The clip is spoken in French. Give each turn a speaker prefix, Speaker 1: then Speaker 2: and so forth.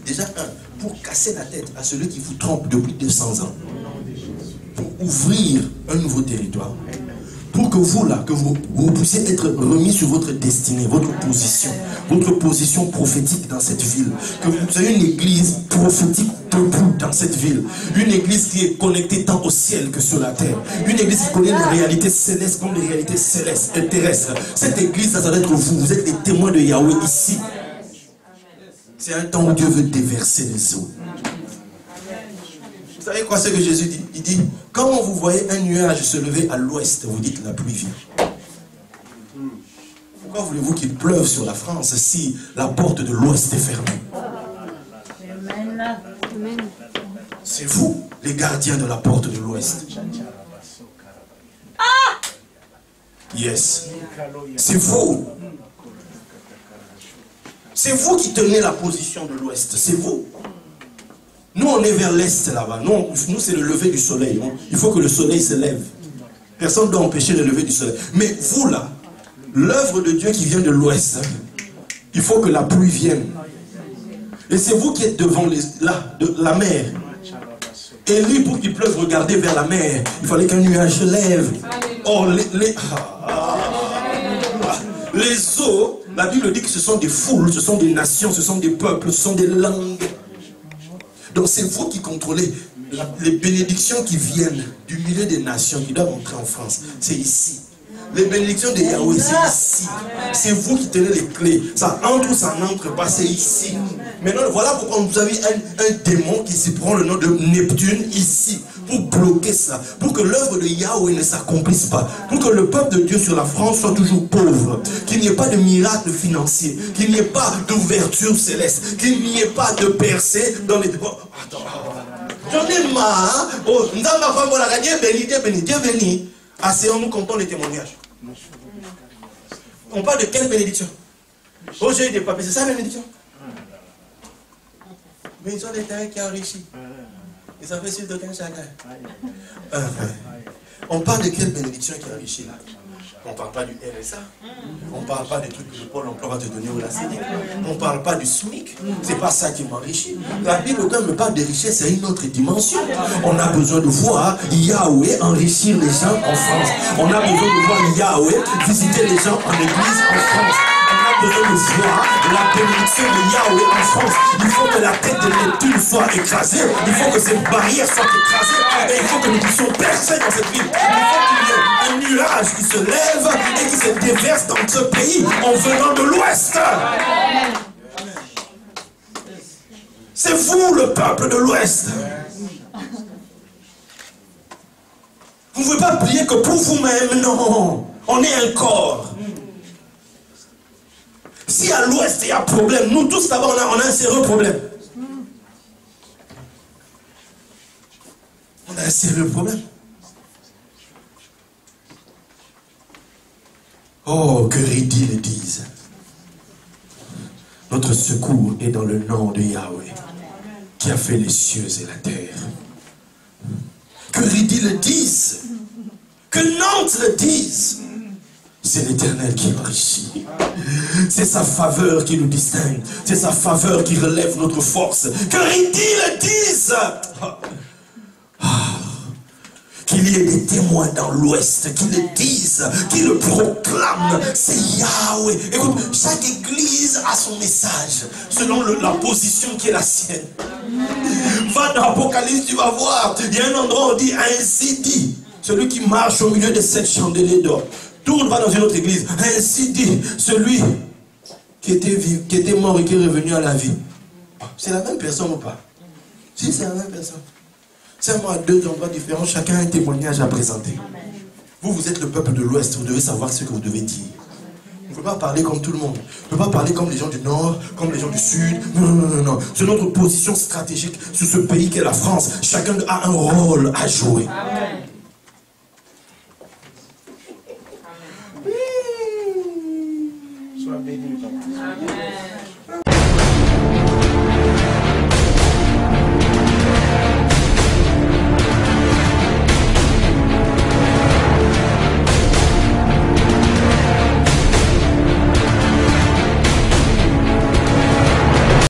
Speaker 1: Déjà, pour casser la tête à celui qui vous trompe depuis 200 ans. Pour ouvrir un nouveau territoire. Pour que vous, là, que vous puissiez être remis sur votre destinée, votre position prophétique dans cette ville. Que vous soyez une église prophétique debout dans cette ville. Une église qui est connectée tant au ciel que sur la terre. Une église qui connaît les réalités célestes comme les réalités célestes et terrestres. Cette église, ça doit être vous. Vous êtes les témoins de Yahweh ici. C'est un temps où Dieu veut déverser les eaux. Vous savez quoi, ce que Jésus dit? Il dit, quand vous voyez un nuage se lever à l'ouest, vous dites la pluie vient. Pourquoi voulez-vous qu'il pleuve sur la France si la porte de l'ouest est fermée? C'est vous, les gardiens de la porte de l'ouest. Yes. C'est vous. C'est vous qui tenez la position de l'ouest. C'est vous. Nous, on est vers l'est là-bas. Nous c'est le lever du soleil. Il faut que le soleil se lève. Personne ne doit empêcher le lever du soleil. Mais vous, là, l'œuvre de Dieu qui vient de l'ouest, il faut que la pluie vienne. Et c'est vous qui êtes devant la mer. Et lui, pour qu'il pleuve, regardez vers la mer. Il fallait qu'un nuage se lève. Or, les eaux, la Bible dit que ce sont des foules, ce sont des nations, ce sont des peuples, ce sont des langues. Donc c'est vous qui contrôlez les bénédictions qui viennent du milieu des nations qui doivent entrer en France. C'est ici. Les bénédictions de Yahweh, c'est ici. C'est vous qui tenez les clés. Ça entre ou ça n'entre pas, c'est ici. Maintenant, voilà pourquoi vous avez un démon qui se prend le nom de Neptune ici. Pour bloquer ça. Pour que l'œuvre de Yahweh ne s'accomplisse pas. Pour que le peuple de Dieu sur la France soit toujours pauvre. Qu'il n'y ait pas de miracle financier. Qu'il n'y ait pas d'ouverture céleste. Qu'il n'y ait pas de percée dans les... Oh, attends. J'en ai marre. Oh, Dieu béni. Asseyons-nous, comptons les témoignages. On parle de quelle bénédiction? Oh, j'ai eu des papiers, c'est ça la bénédiction? Bénédiction des terres qui a enrichi. Et ça fait suite d'aucun chagrin. On parle de quelle bénédiction qui a enrichi là? On ne parle pas du RSA. On ne parle pas des trucs que le Pôle emploi va te donner au LACD. On ne parle pas du SMIC. C'est pas ça qui m'enrichit. La Bible, quand elle me parle de richesse, c'est une autre dimension. On a besoin de voir Yahweh enrichir les gens en France. On a besoin de voir Yahweh visiter les gens en église en France. On a besoin de voir la bénédiction de Yahweh en France. Il faut que la tête de Neptune soit écrasée. Il faut que ces barrières soient écrasées. Et il faut que nous puissions percer dans cette ville. Il faut qu'il y ait un nuage qui se lève et qui se déverse dans ce pays en venant de l'ouest. C'est vous le peuple de l'ouest. Vous ne pouvez pas prier que pour vous-même, non. On est un corps. Si à l'ouest il y a problème, nous tous d'abord on a un sérieux problème. On a un sérieux problème. Oh, que Ridi le dise. Notre secours est dans le nom de Yahweh, qui a fait les cieux et la terre. Que Ridi le dise. Que Nantes le dise. C'est l'Éternel qui enrichit. C'est sa faveur qui nous distingue. C'est sa faveur qui relève notre force. Que Ridi le dise. Qu'il y ait des témoins dans l'ouest qui le disent, qui le proclament. C'est Yahweh. Écoute, chaque église a son message selon la position qui est la sienne. Va dans l'Apocalypse, tu vas voir. Il y a un endroit où on dit ainsi dit. Celui qui marche au milieu de 7 chandeliers d'or. Tourne, va dans une autre église. Ainsi dit, celui qui était mort et qui est revenu à la vie. C'est la même personne ou pas? Si, c'est la même personne. Seulement à 2 endroits différents, chacun a un témoignage à présenter. Vous êtes le peuple de l'Ouest, vous devez savoir ce que vous devez dire. On ne peut pas parler comme tout le monde. On ne peut pas parler comme les gens du Nord, comme les gens du Sud. Non. C'est notre position stratégique sur ce pays qu'est la France. Chacun a un rôle à jouer. Amen. Sois béni. Amen.